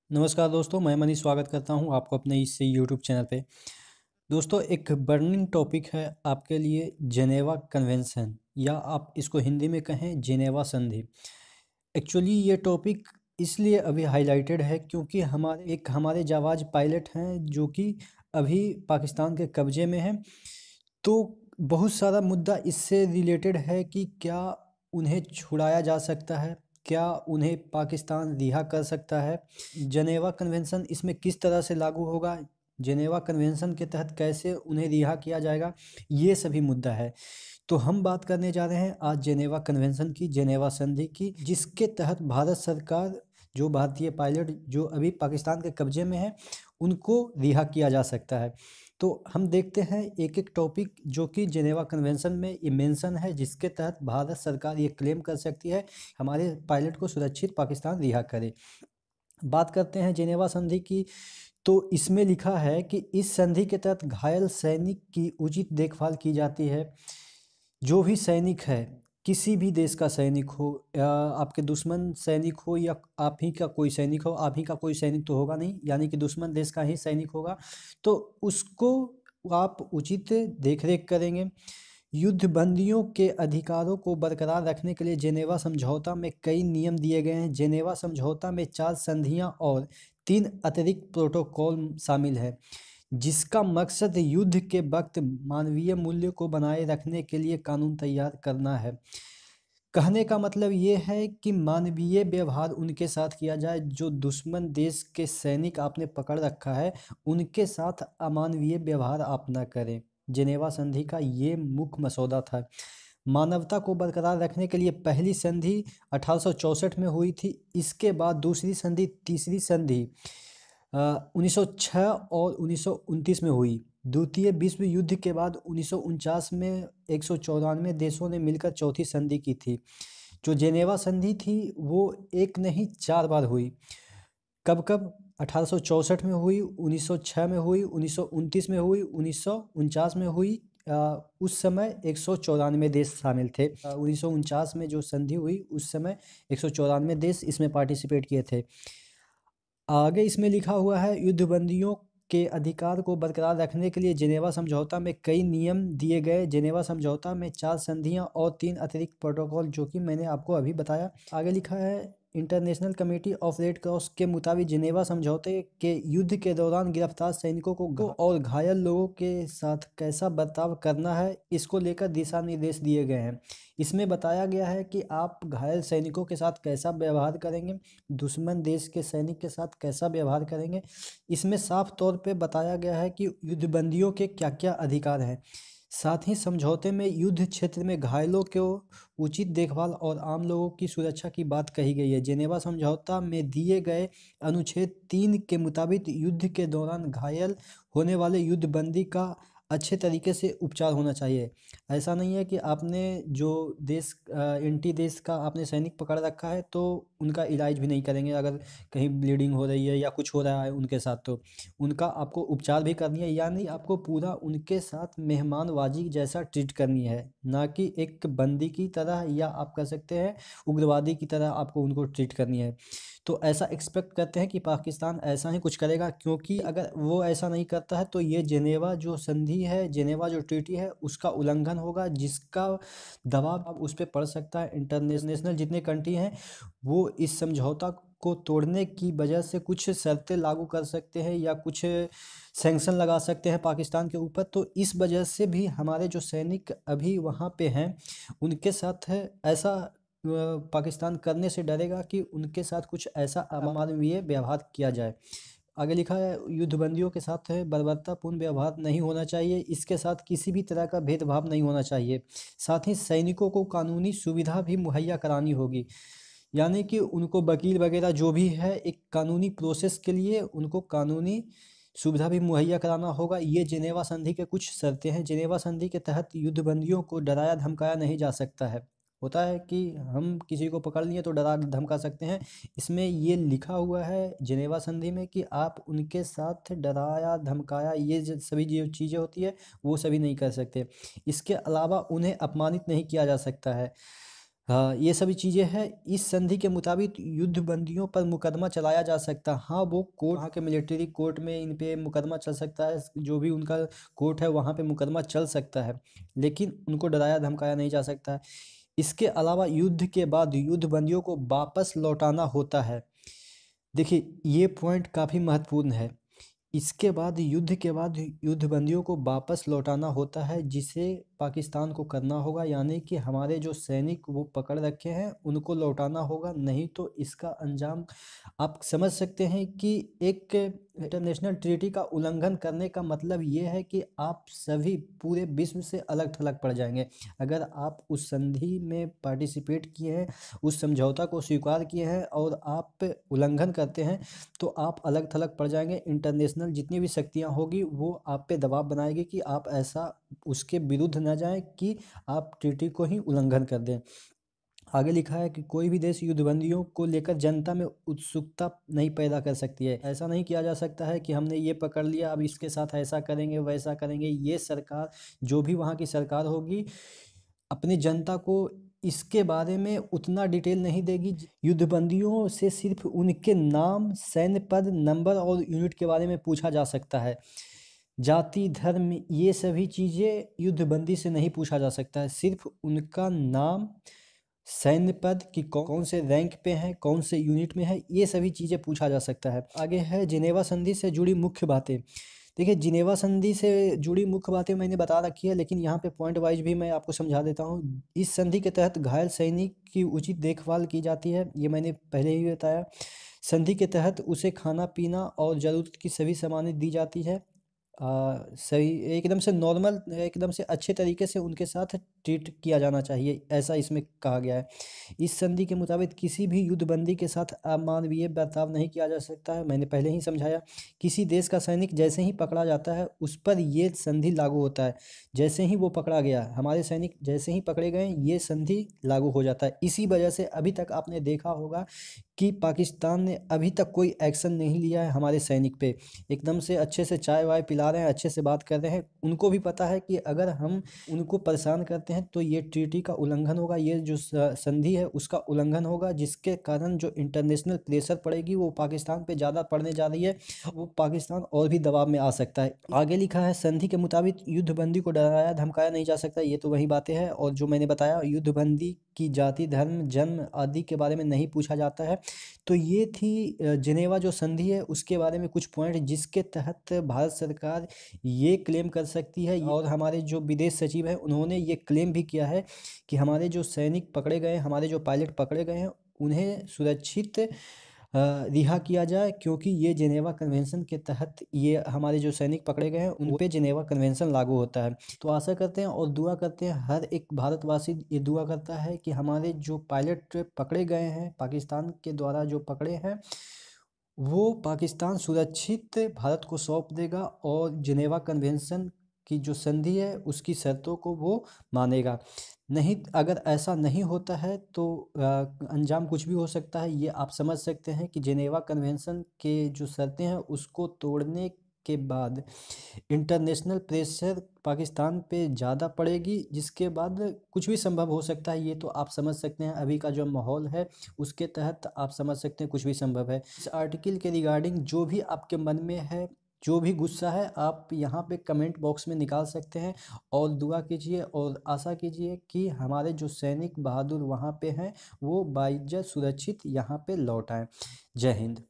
नमस्कार दोस्तों, मैं मनीष स्वागत करता हूं आपको अपने इस यूट्यूब चैनल पे। दोस्तों, एक बर्निंग टॉपिक है आपके लिए जेनेवा कन्वेंशन, या आप इसको हिंदी में कहें जेनेवा संधि। एक्चुअली ये टॉपिक इसलिए अभी हाईलाइटेड है क्योंकि हमारे जाबाज पायलट हैं जो कि अभी पाकिस्तान के कब्जे में हैं। तो बहुत सारा मुद्दा इससे रिलेटेड है कि क्या उन्हें छुड़ाया जा सकता है, क्या उन्हें पाकिस्तान रिहा कर सकता है, जनेवा कन्वेंशन इसमें किस तरह से लागू होगा, जनेवा कन्वेंशन के तहत कैसे उन्हें रिहा किया जाएगा, ये सभी मुद्दा है। तो हम बात करने जा रहे हैं आज जेनेवा कन्वेंशन की, जेनेवा संधि की, जिसके तहत भारत सरकार जो भारतीय पायलट जो अभी पाकिस्तान के कब्जे में है उनको रिहा किया जा सकता है। तो हम देखते हैं एक एक टॉपिक जो कि जेनेवा कन्वेंशन में ये मेंशन है, जिसके तहत भारत सरकार ये क्लेम कर सकती है हमारे पायलट को सुरक्षित पाकिस्तान रिहा करे। बात करते हैं जेनेवा संधि की। तो इसमें लिखा है कि इस संधि के तहत घायल सैनिक की उचित देखभाल की जाती है। जो भी सैनिक है, किसी भी देश का सैनिक हो या आपके दुश्मन सैनिक हो या आप ही का कोई सैनिक हो, आप ही का कोई सैनिक तो होगा नहीं, यानी कि दुश्मन देश का ही सैनिक होगा, तो उसको आप उचित देखरेख करेंगे। युद्ध बंदियों के अधिकारों को बरकरार रखने के लिए जेनेवा समझौता में कई नियम दिए गए हैं। जेनेवा समझौता में 4 संधियां और 3 अतिरिक्त प्रोटोकॉल शामिल है, जिसका मकसद युद्ध के वक्त मानवीय मूल्य को बनाए रखने के लिए कानून तैयार करना है। कहने का मतलब ये है कि मानवीय व्यवहार उनके साथ किया जाए, जो दुश्मन देश के सैनिक आपने पकड़ रखा है उनके साथ अमानवीय व्यवहार आप न करें। जेनेवा संधि का ये मुख्य मसौदा था। मानवता को बरकरार रखने के लिए पहली संधि 1864 में हुई थी। इसके बाद दूसरी संधि, तीसरी संधि 1906 और 1929 में हुई। द्वितीय विश्व युद्ध के बाद 1949 में 194 देशों ने मिलकर चौथी संधि की थी। जो जेनेवा संधि थी वो एक नहीं 4 बार हुई। कब कब? 1864 में हुई, 1906 में हुई, 1929 में हुई, 1949 में हुई। उस समय 194 देश शामिल थे। 1949 में जो संधि हुई उस समय 194 देश इसमें पार्टिसिपेट किए थे। आगे इसमें लिखा हुआ है, युद्धबंदियों के अधिकार को बरकरार रखने के लिए जेनेवा समझौता में कई नियम दिए गए। जेनेवा समझौता में 4 संधियां और 3 अतिरिक्त प्रोटोकॉल, जो कि मैंने आपको अभी बताया। आगे लिखा है, international committee of red cross के मुताबिक जेनेवा समझौते के युद्ध के दौरान गिरफ्तार सैनिकों को और घायल लोगों के साथ कैसा बर्ताव करना है, इसको लेकर दिशा निर्देश दिए गए हैं। इसमें बताया गया है कि आप घायल सैनिकों के साथ कैसा व्यवहार करेंगे, दुश्मन देश के सैनिक के साथ कैसा व्यवहार करेंगे। इसमें साफ तौर पे बताया गया है कि युद्धबंदियों के क्या क्या अधिकार हैं। साथ ही समझौते में युद्ध क्षेत्र में घायलों को उचित देखभाल और आम लोगों की सुरक्षा की बात कही गई है। जेनेवा समझौता में दिए गए अनुच्छेद 3 के मुताबिक युद्ध के दौरान घायल होने वाले युद्धबंदी का अच्छे तरीके से उपचार होना चाहिए। ऐसा नहीं है कि आपने जो देश एंटी देश का आपने सैनिक पकड़ रखा है तो उनका इलाज भी नहीं करेंगे, अगर कहीं ब्लीडिंग हो रही है या कुछ हो रहा है उनके साथ, तो उनका आपको उपचार भी करनी है। यानी आपको पूरा उनके साथ मेहमानवाजी जैसा ट्रीट करनी है, ना कि एक बंदी की तरह, या आप कह सकते हैं उग्रवादी की तरह आपको उनको ट्रीट करनी है। तो ऐसा एक्सपेक्ट करते हैं कि पाकिस्तान ऐसा ही कुछ करेगा, क्योंकि अगर वो ऐसा नहीं करता है तो ये जेनेवा जो संधि है, जेनेवा जो ट्रीटी है, उसका उल्लंघन होगा, जिसका दबाव अब उस पर पड़ सकता है। इंटरनेशनल जितने कंट्री हैं वो इस समझौता को तोड़ने की वजह से कुछ शर्तें लागू कर सकते हैं या कुछ सैंक्शन लगा सकते हैं पाकिस्तान के ऊपर। तो इस वजह से भी हमारे जो सैनिक अभी वहाँ पे हैं उनके साथ है ऐसा पाकिस्तान करने से डरेगा कि उनके साथ कुछ ऐसा अमानवीय व्यवहार किया जाए। आगे लिखा है, युद्धबंदियों के साथ है बर्बरतापूर्ण व्यवहार नहीं होना चाहिए, इसके साथ किसी भी तरह का भेदभाव नहीं होना चाहिए। साथ ही सैनिकों को कानूनी सुविधा भी मुहैया करानी होगी, यानी कि उनको वकील वगैरह जो भी है एक कानूनी प्रोसेस के लिए उनको कानूनी सुविधा भी मुहैया कराना होगा। ये जेनेवा संधि के कुछ शर्तें हैं। जेनेवा संधि के तहत युद्धबंदियों को डराया धमकाया नहीं जा सकता है। होता है कि हम किसी को पकड़ लिए तो डरा धमका सकते हैं, इसमें ये लिखा हुआ है जेनेवा संधि में कि आप उनके साथ डराया धमकाया ये सभी जो चीज़ें होती है वो सभी नहीं कर सकते। इसके अलावा उन्हें अपमानित नहीं किया जा सकता है। हाँ, ये सभी चीज़ें हैं। इस संधि के मुताबिक युद्ध बंदियों पर मुकदमा चलाया जा सकता है। हाँ, वो कोर्ट, वहाँ के मिलिट्री कोर्ट में इन पे मुकदमा चल सकता है, जो भी उनका कोर्ट है वहाँ पे मुकदमा चल सकता है, लेकिन उनको डराया धमकाया नहीं जा सकता है। इसके अलावा युद्ध के बाद युद्ध बंदियों को वापस लौटाना होता है। देखिए, ये पॉइंट काफ़ी महत्वपूर्ण है। इसके बाद युद्ध के बाद युद्ध बंदियों को वापस लौटाना होता है, जिसे पाकिस्तान को करना होगा, यानी कि हमारे जो सैनिक वो पकड़ रखे हैं उनको लौटाना होगा, नहीं तो इसका अंजाम आप समझ सकते हैं कि एक इंटरनेशनल ट्रीटी का उल्लंघन करने का मतलब ये है कि आप सभी पूरे विश्व से अलग थलग पड़ जाएंगे। अगर आप उस संधि में पार्टिसिपेट किए हैं, उस समझौता को स्वीकार किए हैं और आप उल्लंघन करते हैं, तो आप अलग थलग पड़ जाएंगे। इंटरनेशनल जितनी भी शक्तियां होगी वो आप पे दबाव बनाएगी कि आप ऐसा उसके विरुद्ध न जाएं कि आप ट्रीटी को ही उल्लंघन कर दें। आगे लिखा है कि कोई भी देश युद्धबंदियों को लेकर जनता में उत्सुकता नहीं पैदा कर सकती है। ऐसा नहीं किया जा सकता है कि हमने ये पकड़ लिया, अब इसके साथ ऐसा करेंगे वैसा करेंगे। ये सरकार, जो भी वहाँ की सरकार होगी, अपनी जनता को इसके बारे में उतना डिटेल नहीं देगी। युद्धबंदियों से सिर्फ उनके नाम, सैन्य पद, नंबर और यूनिट के बारे में पूछा जा सकता है। जाति, धर्म, ये सभी चीज़ें युद्धबंदी से नहीं पूछा जा सकता है। सिर्फ उनका नाम, सैन्य पद कि कौन से रैंक पे हैं, कौन से यूनिट में है, ये सभी चीज़ें पूछा जा सकता है। आगे है जिनेवा संधि से जुड़ी मुख्य बातें। देखिए, जिनेवा संधि से जुड़ी मुख्य बातें मैंने बता रखी है, लेकिन यहाँ पे पॉइंट वाइज भी मैं आपको समझा देता हूँ। इस संधि के तहत घायल सैनिक की उचित देखभाल की जाती है, ये मैंने पहले ही बताया। संधि के तहत उसे खाना पीना और ज़रूरत की सभी सामानें दी जाती है। सही, एकदम से नॉर्मल, एकदम से अच्छे तरीके से उनके साथ ट्रीट किया जाना चाहिए, ऐसा इसमें कहा गया है। इस संधि के मुताबिक किसी भी युद्धबंदी के साथ अमानवीय बर्ताव नहीं किया जा सकता है, मैंने पहले ही समझाया। किसी देश का सैनिक जैसे ही पकड़ा जाता है उस पर ये संधि लागू होता है। जैसे ही वो पकड़ा गया, हमारे सैनिक जैसे ही पकड़े गए, ये संधि लागू हो जाता है। इसी वजह से अभी तक आपने देखा होगा कि पाकिस्तान ने अभी तक कोई एक्शन नहीं लिया है हमारे सैनिक पे। एकदम से अच्छे से चाय वाय पिला रहे हैं, अच्छे से बात कर रहे हैं। उनको भी पता है कि अगर हम उनको परेशान करते हैं तो ये ट्रीटी का उल्लंघन होगा, ये जो संधि है उसका उल्लंघन होगा, जिसके कारण जो इंटरनेशनल प्रेशर पड़ेगी वो पाकिस्तान पे ज़्यादा पड़ने जा रही है। वो पाकिस्तान और भी दबाव में आ सकता है। आगे लिखा है, संधि के मुताबिक युद्धबंदी को डराया धमकाया नहीं जा सकता। ये तो वही बातें हैं, और जो मैंने बताया युद्धबंदी की जाति, धर्म, जन्म आदि के बारे में नहीं पूछा जाता है। तो ये थी जिनेवा जो संधि है उसके बारे में कुछ पॉइंट, जिसके तहत भारत सरकार ये क्लेम कर सकती है, और हमारे जो विदेश सचिव हैं उन्होंने ये क्लेम भी किया है कि हमारे जो सैनिक पकड़े गए हैं, हमारे जो पायलट पकड़े गए हैं, उन्हें सुरक्षित रिहा किया जाए, क्योंकि ये जिनेवा कन्वेंशन के तहत ये हमारे जो सैनिक पकड़े गए हैं उन पे जिनेवा कन्वेंशन लागू होता है। तो आशा करते हैं और दुआ करते हैं, हर एक भारतवासी ये दुआ करता है कि हमारे जो पायलट पकड़े गए हैं, पाकिस्तान के द्वारा जो पकड़े हैं, वो पाकिस्तान सुरक्षित भारत को सौंप देगा, और जिनेवा कन्वेंशन की जो संधि है उसकी शर्तों को वो मानेगा। नहीं, अगर ऐसा नहीं होता है तो अंजाम कुछ भी हो सकता है। ये आप समझ सकते हैं कि जिनेवा कन्वेंशन के जो शर्तें हैं उसको तोड़ने के बाद इंटरनेशनल प्रेशर पाकिस्तान पे ज़्यादा पड़ेगी, जिसके बाद कुछ भी संभव हो सकता है। ये तो आप समझ सकते हैं, अभी का जो माहौल है उसके तहत आप समझ सकते हैं कुछ भी संभव है। इस आर्टिकल के रिगार्डिंग जो भी आपके मन में है, जो भी गुस्सा है, आप यहाँ पे कमेंट बॉक्स में निकाल सकते हैं, और दुआ कीजिए और आशा कीजिए कि हमारे जो सैनिक बहादुर वहाँ पे हैं वो बाइज्जत सुरक्षित यहाँ पे लौट आएँ। जय हिंद।